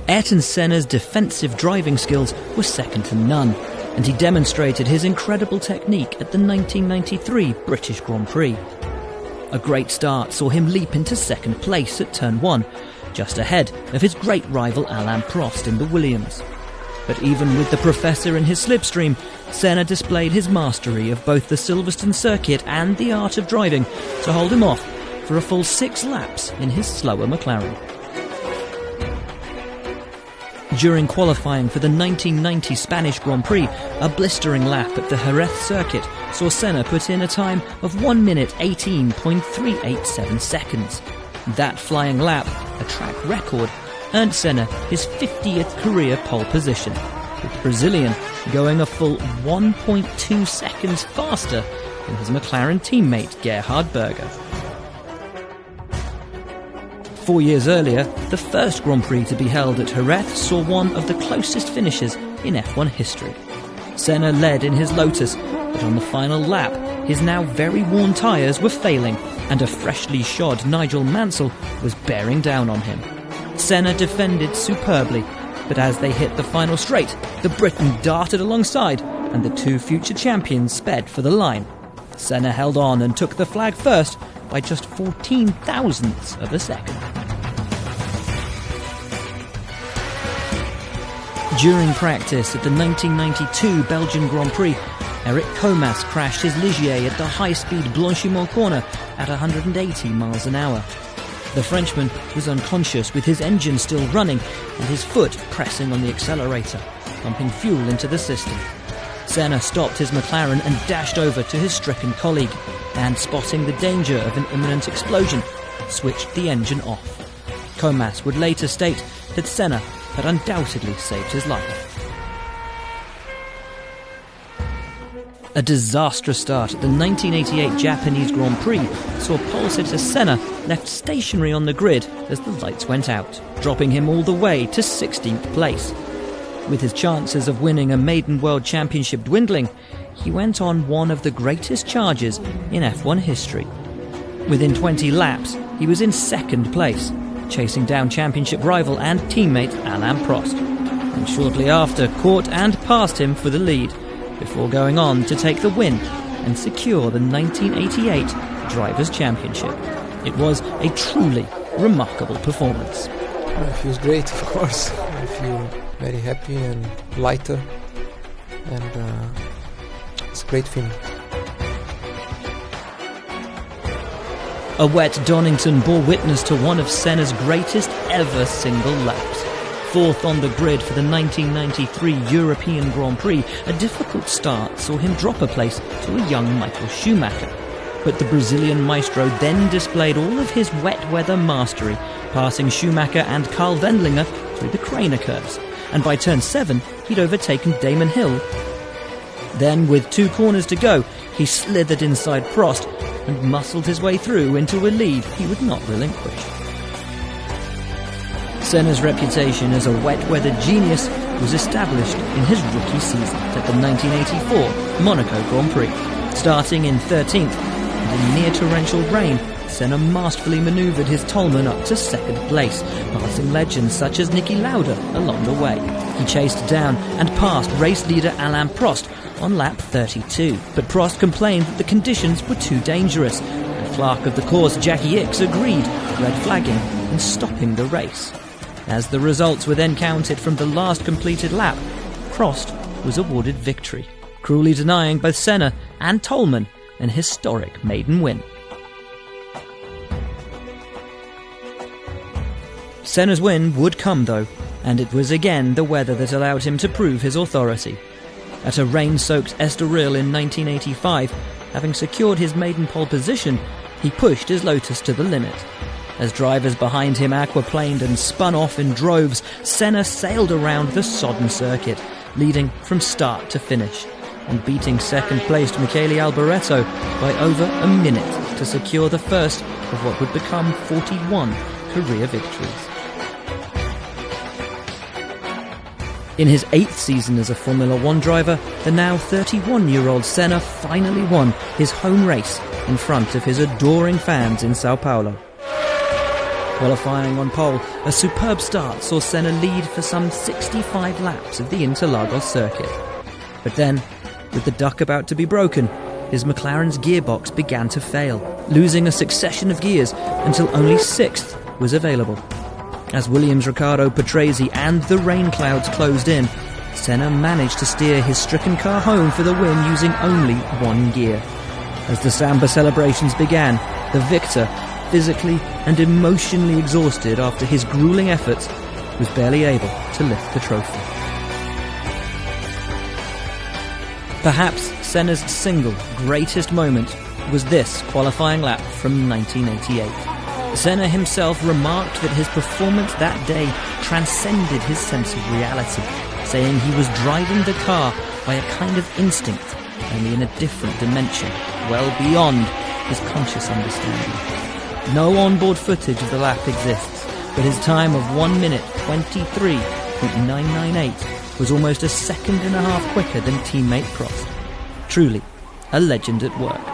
Ayrton Senna's defensive driving skills were second to none, and he demonstrated his incredible technique at the 1993 British Grand Prix. A great start saw him leap into second place at turn 1, just ahead of his great rival Alain Prost in the Williams. But even with the Professor in his slipstream, Senna displayed his mastery of both the Silverstone circuit and the art of driving to hold him off for a full 6 laps in his slower McLaren. During qualifying for the 1990 Spanish Grand Prix, a blistering lap at the Jerez circuit saw Senna put in a time of 1 minute 18.387 seconds. That flying lap, a track record, earned Senna his 50th career pole position, with the Brazilian going a full 1.2 seconds faster than his McLaren teammate Gerhard Berger. 4 years earlier, the first Grand Prix to be held at Jerez saw one of the closest finishes in F1 history. Senna led in his Lotus, but on the final lap, his now very worn tyres were failing, and a freshly shod Nigel Mansell was bearing down on him. Senna defended superbly, but as they hit the final straight, the Briton darted alongside, and the two future champions sped for the line. Senna held on and took the flag first by just 14 thousandths of a second. During practice at the 1992 Belgian Grand Prix, Eric Comas crashed his Ligier at the high-speed Blanchimont corner at 180 miles an hour. The Frenchman was unconscious with his engine still running and his foot pressing on the accelerator, pumping fuel into the system. Senna stopped his McLaren and dashed over to his stricken colleague, and spotting the danger of an imminent explosion, switched the engine off. Comas would later state that Senna had undoubtedly saved his life. A disastrous start at the 1988 Japanese Grand Prix saw pole sitter Senna left stationary on the grid as the lights went out, dropping him all the way to 16th place. With his chances of winning a maiden world championship dwindling, he went on one of the greatest charges in F1 history. Within 20 laps, he was in second place, chasing down championship rival and teammate Alain Prost, and shortly after caught and passed him for the lead, before going on to take the win and secure the 1988 Drivers' Championship. It was a truly remarkable performance. It feels great, of course. I feel very happy and lighter, and it's a great feeling. A wet Donington bore witness to one of Senna's greatest ever single laps. Fourth on the grid for the 1993 European Grand Prix, a difficult start saw him drop a place to a young Michael Schumacher. But the Brazilian maestro then displayed all of his wet weather mastery, passing Schumacher and Carl Wendlinger through the Craner curves. And by turn 7, he'd overtaken Damon Hill. Then, with 2 corners to go, he slithered inside Prost and muscled his way through into a lead he would not relinquish. Senna's reputation as a wet-weather genius was established in his rookie season at the 1984 Monaco Grand Prix. Starting in 13th and in near-torrential rain, Senna masterfully manoeuvred his Toleman up to second place, passing legends such as Niki Lauda along the way. He chased down and passed race leader Alain Prost on lap 32, but Prost complained that the conditions were too dangerous, and clerk of the course Jackie Ickx agreed, red flagging and stopping the race. As the results were then counted from the last completed lap, Prost was awarded victory, cruelly denying both Senna and Toleman an historic maiden win. Senna's win would come though, and it was again the weather that allowed him to prove his authority. At a rain-soaked Estoril in 1985, having secured his maiden pole position, he pushed his Lotus to the limit. As drivers behind him aquaplaned and spun off in droves, Senna sailed around the sodden circuit, leading from start to finish, and beating second-placed Michele Alboreto by over a minute to secure the first of what would become 41 career victories. In his 8th season as a Formula One driver, the now 31-year-old Senna finally won his home race in front of his adoring fans in Sao Paulo. Qualifying on pole, a superb start saw Senna lead for some 65 laps of the Interlagos circuit. But then, with the duck about to be broken, his McLaren's gearbox began to fail, losing a succession of gears until only 6th was available. As Williams' Riccardo Patrese and the rain clouds closed in, Senna managed to steer his stricken car home for the win using only 1 gear. As the Samba celebrations began, the victor, physically and emotionally exhausted after his grueling efforts, was barely able to lift the trophy. Perhaps Senna's single greatest moment was this qualifying lap from 1988. Senna himself remarked that his performance that day transcended his sense of reality, saying he was driving the car by a kind of instinct, only in a different dimension, well beyond his conscious understanding. No onboard footage of the lap exists, but his time of 1 minute 23.998 was almost a second and a half quicker than teammate Prost. Truly, a legend at work.